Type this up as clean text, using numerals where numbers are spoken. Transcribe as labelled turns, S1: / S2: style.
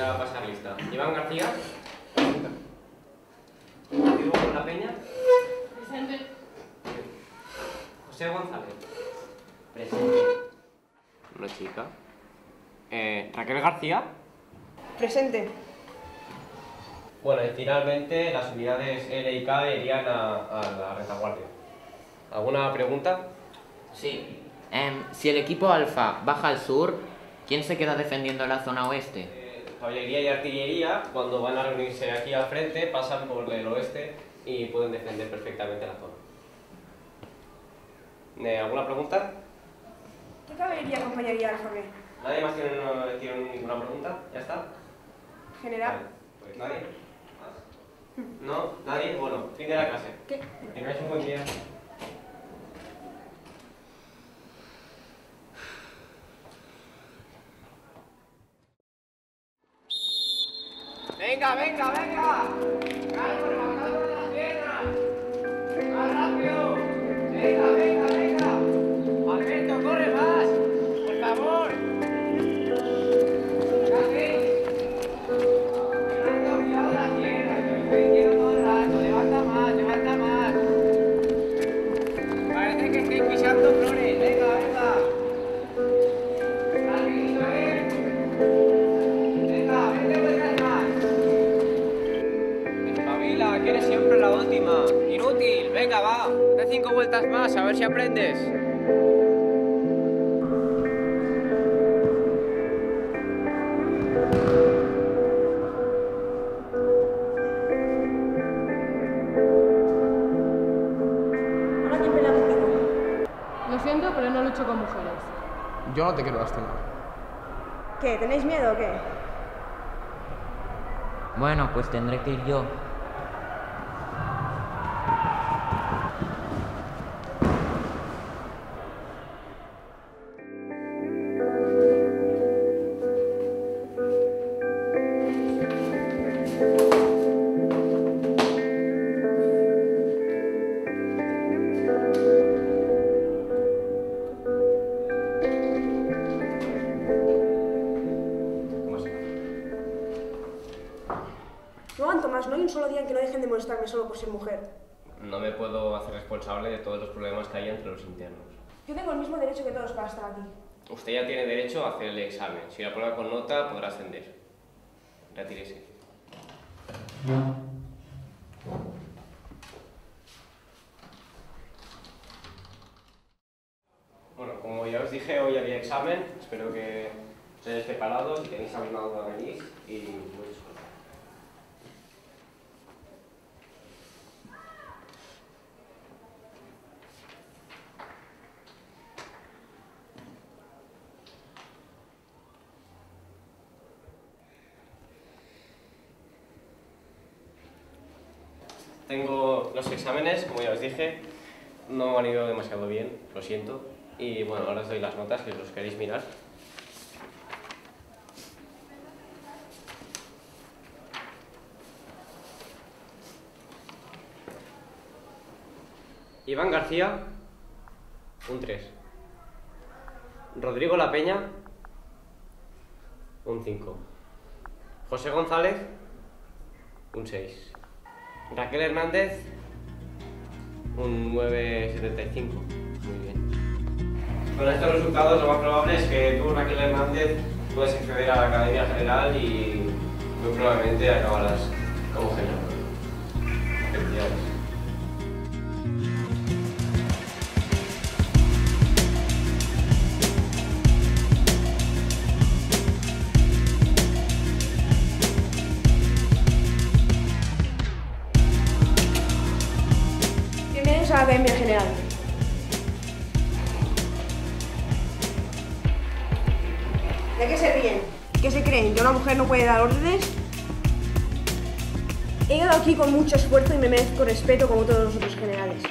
S1: a pasar lista. Iván García. Presenta. Rodrigo La Peña.
S2: Presente.
S1: José González.
S3: Presente.
S1: Una chica. Raquel García.
S4: Presente.
S1: Bueno, y finalmente las unidades L y K irían a la retaguardia. ¿Alguna pregunta?
S3: Sí. Si el equipo alfa baja al sur, ¿quién se queda defendiendo la zona oeste?
S1: Caballería y artillería, cuando van a reunirse aquí al frente, pasan por el oeste y pueden defender perfectamente la zona. ¿Alguna pregunta?
S4: ¿Qué caballería acompañaría al Alfa B?
S1: ¿Nadie más tiene ninguna pregunta? ¿Ya está?
S4: General.
S1: Vale, pues ¿nadie? ¿Más? ¿No? ¿Nadie? Bueno, fin de la clase.
S4: ¿Qué?
S1: Tengáis un buen día. ¡Venga, venga, venga! ¡Calvo, levantando las piernas! ¡Más rápido! ¡Venga, venga, venga! ¡Alberto, corre más! ¡Por favor! ¡Levanta, cuidado las piernas! ¡Que me estoy diciendo todo el rato! ¡Levanta más, levanta más! Parece que estoy pisando flores. ¡Venga, venga! ¡Rapidito, ¡Venga, vete vueltas más! Espabila, que eres siempre la última. Inútil, venga, va. Da 5 vueltas más, a ver si aprendes.
S4: Ahora quién pelea conmigo.
S2: Lo siento, pero no lucho con mujeres.
S5: Yo no te quiero lastimar.
S4: ¿Qué? ¿Tenéis miedo o qué?
S3: Bueno, pues tendré que ir yo.
S4: No aguanto más, no hay un solo día en que no dejen de molestarme solo por ser mujer.
S1: No me puedo hacer responsable de todos los problemas que hay entre los internos.
S4: Yo tengo el mismo derecho que todos para estar aquí.
S1: Usted ya tiene derecho a hacer el examen. Si la prueba con nota, podrá ascender. Retírese. Bueno, como ya os dije, hoy había examen. Espero que estéis preparados. Si tenéis alguna duda, venís y mucha suerte. Tengo los exámenes, como ya os dije, no han ido demasiado bien, lo siento. Y bueno, ahora os doy las notas, si los queréis mirar. Iván García, un 3. Rodrigo La Peña, un 5. José González, un 6. Raquel Hernández, un 9,75. Muy bien. Con estos resultados lo más probable es que tú, Raquel Hernández, puedes acceder a la Academia General y muy probablemente acabarás como general. Felicidades.
S4: Bienvenidos a la Academia General. ¿De qué se ríen? ¿Qué se creen? ¿Que una mujer no puede dar órdenes? He llegado aquí con mucho esfuerzo y me merezco respeto como todos los otros generales.